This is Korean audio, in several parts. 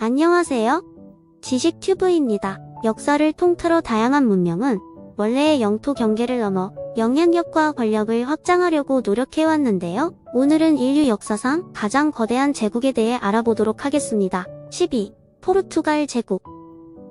안녕하세요. 지식튜브입니다. 역사를 통틀어 다양한 문명은 원래의 영토 경계를 넘어 영향력과 권력을 확장하려고 노력해왔는데요. 오늘은 인류 역사상 가장 거대한 제국에 대해 알아보도록 하겠습니다. 12. 포르투갈 제국.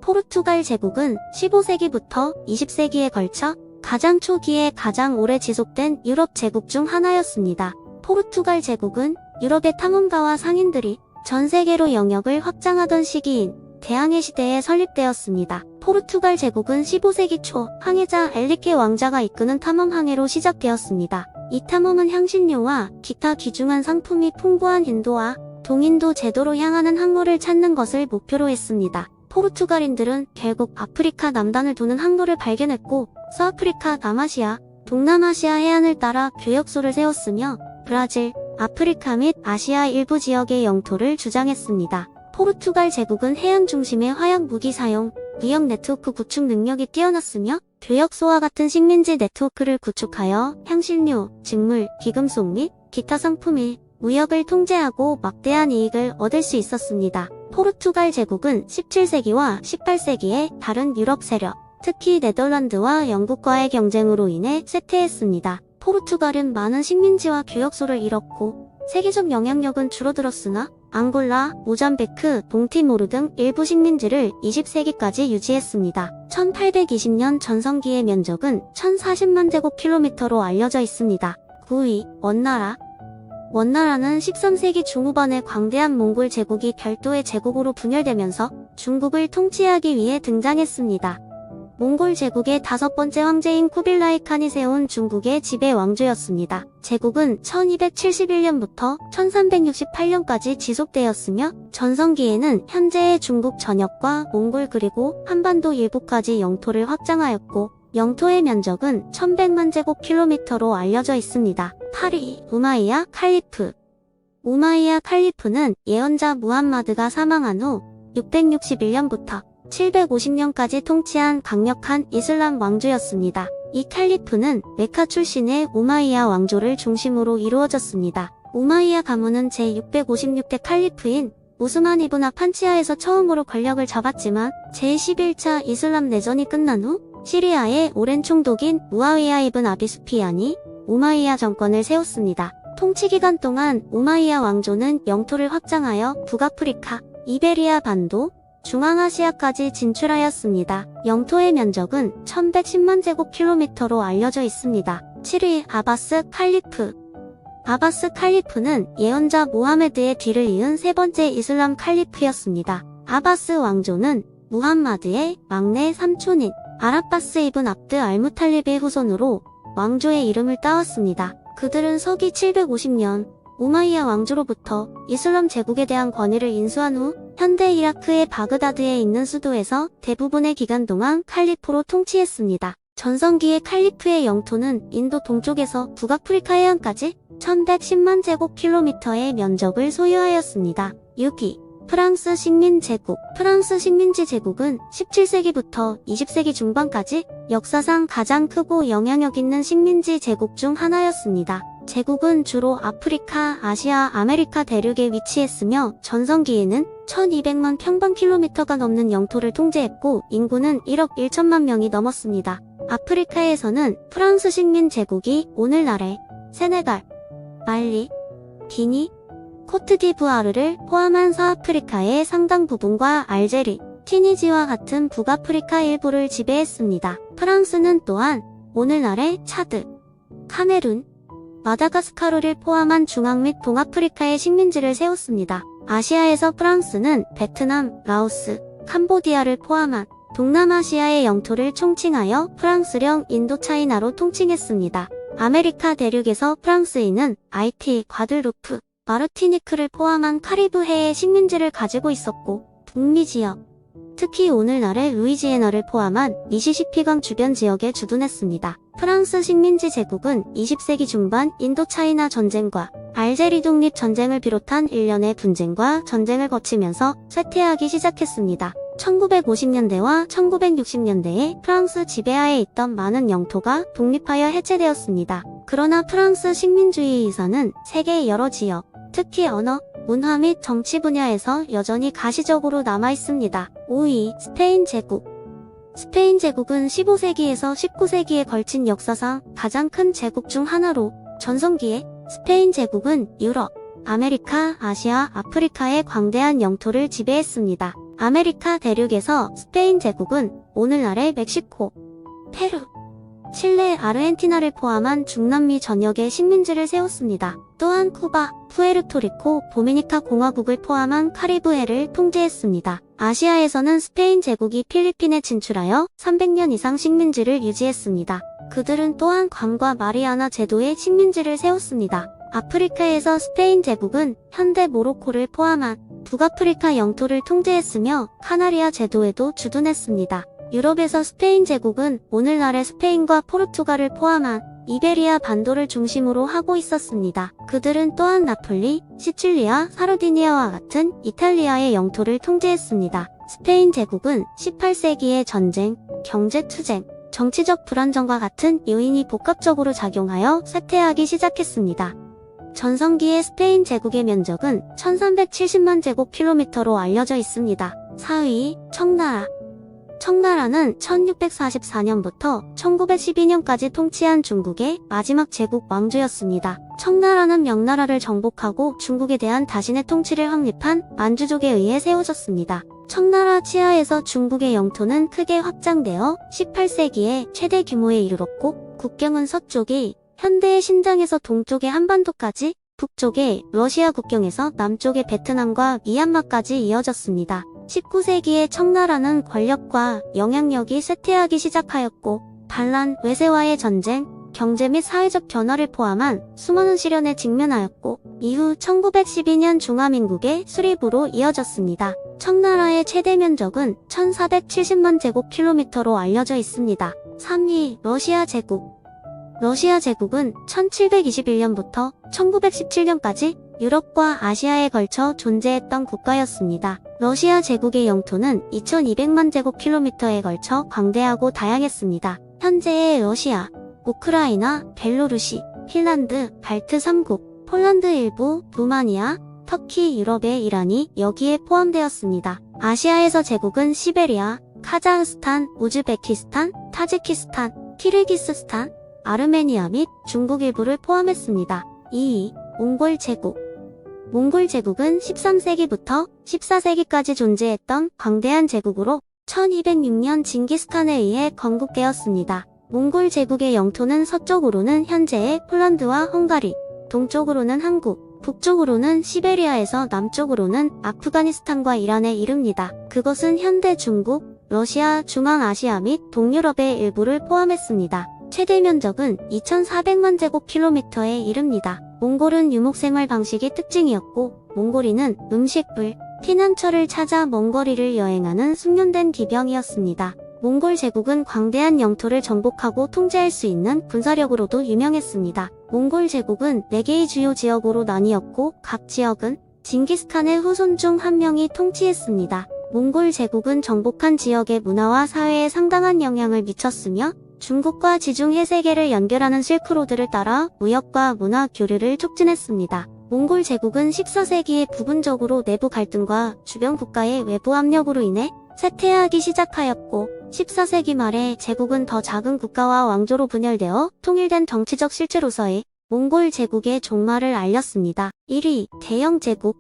포르투갈 제국은 15세기부터 20세기에 걸쳐 가장 초기에 가장 오래 지속된 유럽 제국 중 하나였습니다. 포르투갈 제국은 유럽의 탐험가와 상인들이 전 세계로 영역을 확장하던 시기인 대항해 시대에 설립되었습니다. 포르투갈 제국은 15세기 초 항해자 엘리케 왕자가 이끄는 탐험 항해로 시작되었습니다. 이 탐험은 향신료와 기타 귀중한 상품이 풍부한 인도와 동인도 제도로 향하는 항로를 찾는 것을 목표로 했습니다. 포르투갈인들은 결국 아프리카 남단을 도는 항로를 발견했고 서아프리카, 남아시아, 동남아시아 해안을 따라 교역소를 세웠으며 브라질, 아프리카 및 아시아 일부 지역의 영토를 주장했습니다. 포르투갈 제국은 해양 중심의 화약 무기 사용, 무역 네트워크 구축 능력이 뛰어났으며 교역소와 같은 식민지 네트워크를 구축하여 향신료, 직물, 귀금속 및 기타 상품의 무역을 통제하고 막대한 이익을 얻을 수 있었습니다. 포르투갈 제국은 17세기와 18세기에 다른 유럽 세력, 특히 네덜란드와 영국과의 경쟁으로 인해 쇠퇴했습니다. 포르투갈은 많은 식민지와 교역소를 잃었고 세계적 영향력은 줄어들었으나 앙골라, 모잠비크, 동티모르 등 일부 식민지를 20세기까지 유지했습니다. 1820년 전성기의 면적은 1040만 제곱킬로미터로 알려져 있습니다. 9위, 원나라. 원나라는 13세기 중후반에 광대한 몽골 제국이 별도의 제국으로 분열되면서 중국을 통치하기 위해 등장했습니다. 몽골 제국의 5번째 황제인 쿠빌라이 칸이 세운 중국의 지배 왕조였습니다. 제국은 1271년부터 1368년까지 지속되었으며 전성기에는 현재의 중국 전역과 몽골 그리고 한반도 일부까지 영토를 확장하였고 영토의 면적은 1100만 제곱킬로미터로 알려져 있습니다. 8위, 우마이야 칼리프. 우마이야 칼리프는 예언자 무함마드가 사망한 후 661년부터 750년까지 통치한 강력한 이슬람 왕조였습니다. 이 칼리프는 메카 출신의 우마이야 왕조를 중심으로 이루어졌습니다. 우마이야 가문은 제656대 칼리프인 우스만 이븐 아판치아에서 처음으로 권력을 잡았지만 제11차 이슬람 내전이 끝난 후 시리아의 오랜 총독인 무아위야 이븐 아비 수피안이 우마이야 정권을 세웠습니다. 통치 기간 동안 우마이야 왕조는 영토를 확장하여 북아프리카, 이베리아 반도, 중앙아시아까지 진출하였습니다. 영토의 면적은 1110만 제곱킬로미터로 알려져 있습니다. 7위, 아바스 칼리프. 아바스 칼리프는 예언자 모하메드의 뒤를 이은 세 번째 이슬람 칼리프였습니다. 아바스 왕조는 무함마드의 막내 삼촌인 아라바스 이븐 압드 알무탈립의 후손으로 왕조의 이름을 따왔습니다. 그들은 서기 750년 우마이야 왕조로부터 이슬람 제국에 대한 권위를 인수한 후 현대 이라크의 바그다드에 있는 수도에서 대부분의 기간 동안 칼리프로 통치했습니다. 전성기의 칼리프의 영토는 인도 동쪽에서 북아프리카 해안까지 1110만 제곱킬로미터의 면적을 소유하였습니다. 6위, 프랑스 식민제국. 프랑스 식민지 제국은 17세기부터 20세기 중반까지 역사상 가장 크고 영향력 있는 식민지 제국 중 하나였습니다. 제국은 주로 아프리카, 아시아, 아메리카 대륙에 위치했으며 전성기에는 1200만 평방킬로미터가 넘는 영토를 통제했고 인구는 1억 1천만 명이 넘었습니다. 아프리카에서는 프랑스 식민 제국이 오늘날의 세네갈, 말리, 기니, 코트디부아르를 포함한 서아프리카의 상당 부분과 알제리, 튀니지와 같은 북아프리카 일부를 지배했습니다. 프랑스는 또한 오늘날의 차드, 카메룬, 마다가스카르를 포함한 중앙 및 동아프리카의 식민지를 세웠습니다. 아시아에서 프랑스는 베트남, 라오스, 캄보디아를 포함한 동남아시아의 영토를 총칭하여 프랑스령 인도차이나로 통칭했습니다. 아메리카 대륙에서 프랑스인은 아이티, 과들루프, 마르티니크를 포함한 카리브해의 식민지를 가지고 있었고 북미 지역, 특히 오늘날의 루이지애나를 포함한 미시시피강 주변 지역에 주둔했습니다. 프랑스 식민지 제국은 20세기 중반 인도차이나 전쟁과 알제리 독립 전쟁을 비롯한 일련의 분쟁과 전쟁을 거치면서 쇠퇴하기 시작했습니다. 1950년대와 1960년대에 프랑스 지배하에 있던 많은 영토가 독립하여 해체되었습니다. 그러나 프랑스 식민주의 의사는 세계의 여러 지역, 특히 언어, 문화 및 정치 분야에서 여전히 가시적으로 남아있습니다. 5위, 스페인 제국. 스페인 제국은 15세기에서 19세기에 걸친 역사상 가장 큰 제국 중 하나로 전성기에 스페인 제국은 유럽, 아메리카, 아시아, 아프리카의 광대한 영토를 지배했습니다. 아메리카 대륙에서 스페인 제국은 오늘날의 멕시코, 페루, 칠레, 아르헨티나를 포함한 중남미 전역에 식민지를 세웠습니다. 또한 쿠바, 푸에르토리코, 도미니카 공화국을 포함한 카리브해를 통제했습니다. 아시아에서는 스페인 제국이 필리핀에 진출하여 300년 이상 식민지를 유지했습니다. 그들은 또한 괌과 마리아나 제도에 식민지를 세웠습니다. 아프리카에서 스페인 제국은 현대 모로코를 포함한 북아프리카 영토를 통제했으며 카나리아 제도에도 주둔했습니다. 유럽에서 스페인 제국은 오늘날의 스페인과 포르투갈을 포함한 이베리아 반도를 중심으로 하고 있었습니다. 그들은 또한 나폴리, 시칠리아, 사르디니아와 같은 이탈리아의 영토를 통제했습니다. 스페인 제국은 18세기의 전쟁, 경제투쟁, 정치적 불안정과 같은 요인이 복합적으로 작용하여 쇠퇴하기 시작했습니다. 전성기의 스페인 제국의 면적은 1370만 제곱킬로미터로 알려져 있습니다. 4위, 청나라. 청나라는 1644년부터 1912년까지 통치한 중국의 마지막 제국 왕조였습니다. 청나라는 명나라를 정복하고 중국에 대한 자신의 통치를 확립한 만주족에 의해 세워졌습니다. 청나라 치하에서 중국의 영토는 크게 확장되어 18세기에 최대 규모에 이르렀고 국경은 서쪽이 현대의 신장에서 동쪽의 한반도까지, 북쪽의 러시아 국경에서 남쪽의 베트남과 미얀마까지 이어졌습니다. 19세기에 청나라는 권력과 영향력이 쇠퇴하기 시작하였고 반란, 외세와의 전쟁, 경제 및 사회적 변화를 포함한 수많은 시련에 직면하였고 이후 1912년 중화민국의 수립으로 이어졌습니다. 청나라의 최대 면적은 1470만 제곱킬로미터로 알려져 있습니다. 3위, 러시아 제국. 러시아 제국은 1721년부터 1917년까지 유럽과 아시아에 걸쳐 존재했던 국가였습니다. 러시아 제국의 영토는 2200만 제곱킬로미터에 걸쳐 광대하고 다양했습니다. 현재의 러시아, 우크라이나, 벨로루시, 핀란드, 발트 3국, 폴란드 일부, 루마니아, 터키, 유럽의 이란이 여기에 포함되었습니다. 아시아에서 제국은 시베리아, 카자흐스탄, 우즈베키스탄, 타지키스탄, 키르기스스탄, 아르메니아 및 중국 일부를 포함했습니다. 2위, 몽골 제국. 몽골 제국은 13세기부터 14세기까지 존재했던 광대한 제국으로 1206년 징기스칸에 의해 건국되었습니다. 몽골 제국의 영토는 서쪽으로는 현재의 폴란드와 헝가리, 동쪽으로는 한국, 북쪽으로는 시베리아에서 남쪽으로는 아프가니스탄과 이란에 이릅니다. 그것은 현대 중국, 러시아, 중앙아시아 및 동유럽의 일부를 포함했습니다. 최대 면적은 2400만 제곱킬로미터에 이릅니다. 몽골은 유목생활 방식이 특징이었고 몽골인은 음식불, 피난처를 찾아 먼 거리를 여행하는 숙련된 기병이었습니다. 몽골 제국은 광대한 영토를 정복하고 통제할 수 있는 군사력으로도 유명했습니다. 몽골 제국은 4개의 주요 지역으로 나뉘었고 각 지역은 징기스칸의 후손 중 한 명이 통치했습니다. 몽골 제국은 정복한 지역의 문화와 사회에 상당한 영향을 미쳤으며 중국과 지중해 세계를 연결하는 실크로드를 따라 무역과 문화 교류를 촉진했습니다. 몽골 제국은 14세기에 부분적으로 내부 갈등과 주변 국가의 외부 압력으로 인해 쇠퇴하기 시작하였고 14세기 말에 제국은 더 작은 국가와 왕조로 분열되어 통일된 정치적 실체로서의 몽골 제국의 종말을 알렸습니다. 1위, 대영 제국.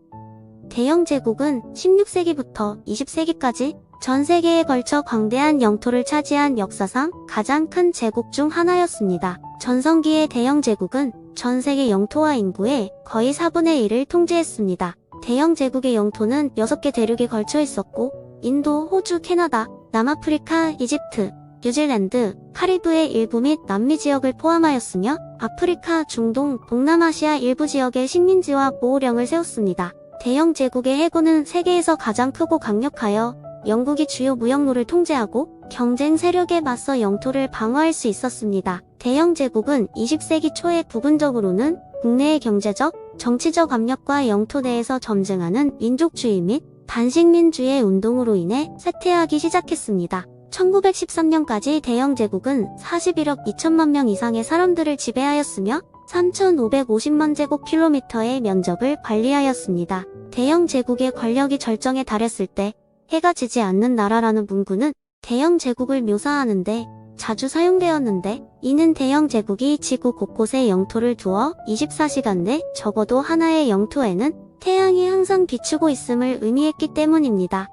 대영 제국은 16세기부터 20세기까지 전 세계에 걸쳐 광대한 영토를 차지한 역사상 가장 큰 제국 중 하나였습니다. 전성기의 대영 제국은 전 세계 영토와 인구의 거의 4분의 1을 통제했습니다. 대영 제국의 영토는 6개 대륙에 걸쳐 있었고 인도, 호주, 캐나다, 남아프리카, 이집트, 뉴질랜드, 카리브해 일부 및 남미 지역을 포함하였으며 아프리카, 중동, 동남아시아 일부 지역에 식민지와 보호령을 세웠습니다. 대영 제국의 해군은 세계에서 가장 크고 강력하여 영국이 주요 무역로를 통제하고 경쟁 세력에 맞서 영토를 방어할 수 있었습니다. 대영 제국은 20세기 초에 부분적으로는 국내의 경제적, 정치적 압력과 영토 내에서 점증하는 민족주의 및 반식민주의 운동으로 인해 쇠퇴하기 시작했습니다. 1913년까지 대영 제국은 41억 2천만 명 이상의 사람들을 지배하였으며 3,550만 제곱킬로미터의 면적을 관리하였습니다. 대영 제국의 권력이 절정에 달했을 때 해가 지지 않는 나라라는 문구는 대영 제국을 묘사하는데 자주 사용되었는데, 이는 대영 제국이 지구 곳곳에 영토를 두어 24시간 내 적어도 하나의 영토에는 태양이 항상 비추고 있음을 의미했기 때문입니다.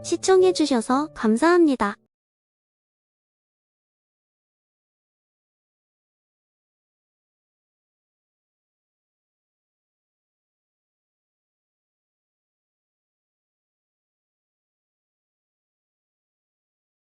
시청해주셔서 감사합니다.